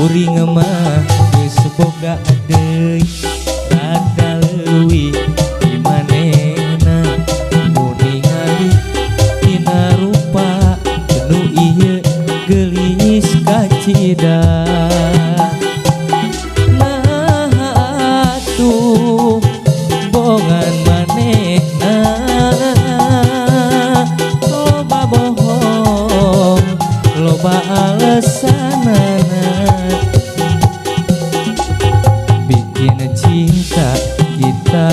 kuring mah geus boga deui rada leuwih di manehna mun ningali tina rupa nu ieu geulis kacida nah atuh bongan manehna loba bohong loba alesanana bikin cinta kita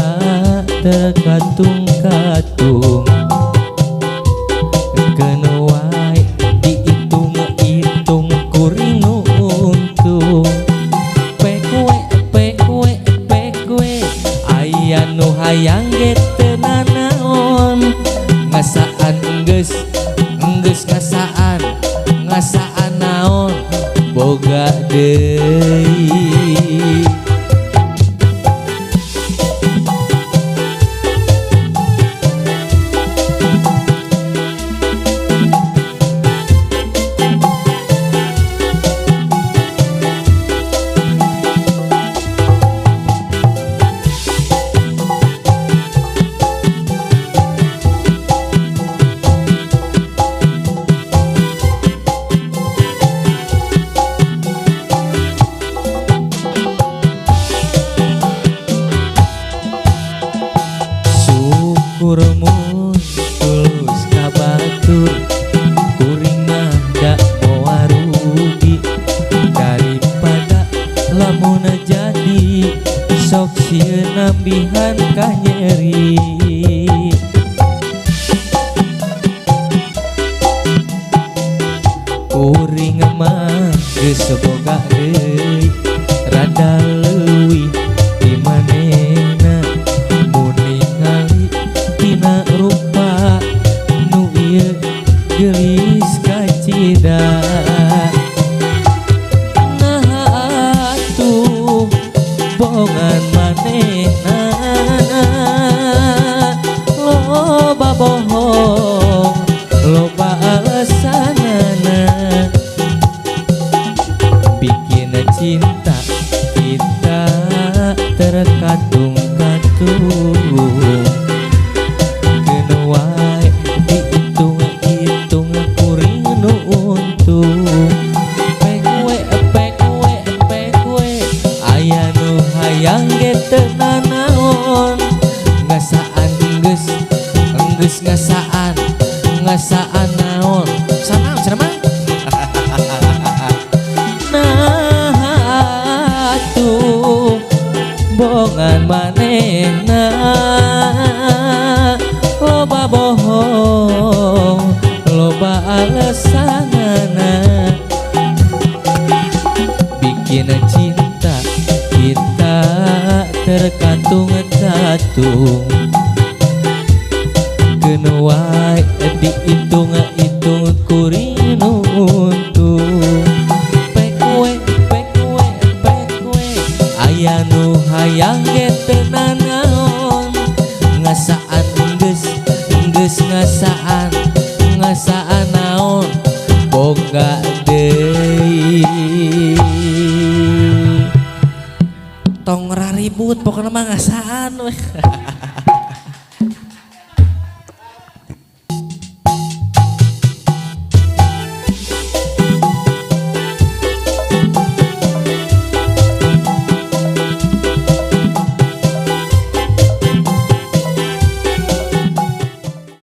terkatung-katung keun wae diitung-itung kuring nu untung pekwe aya nu hayang ge teu nanaon ngasaan geus ngasaan naon boga deui syukurmun tulus kabatur kuring mah da moal rugi daripada lamun jadi sok sieun nambihan ka nyeri kuring mah geus boga deui rada leuwih di manehna mun ningali tina rupa nu ieu geulis kacida nah atuh bongan manehna loba bohong loba alesanana bikin cinta kita terkatung-katung keun wae diitung-itung kuring nu untung pekwe aya nu hayang ge teu nanaon ngasaan geus ngasaan naon sanaon cenah nah atuh bongan manehna loba bohong loba alesanana bikin cinta kita terkatung-katung keun wae diitung-itung kuring nu untung pekwe aya nu hayang ge teu nanaon ngasaan geus ngasaan naon boga deui tong raribut pokona mah ngasaan we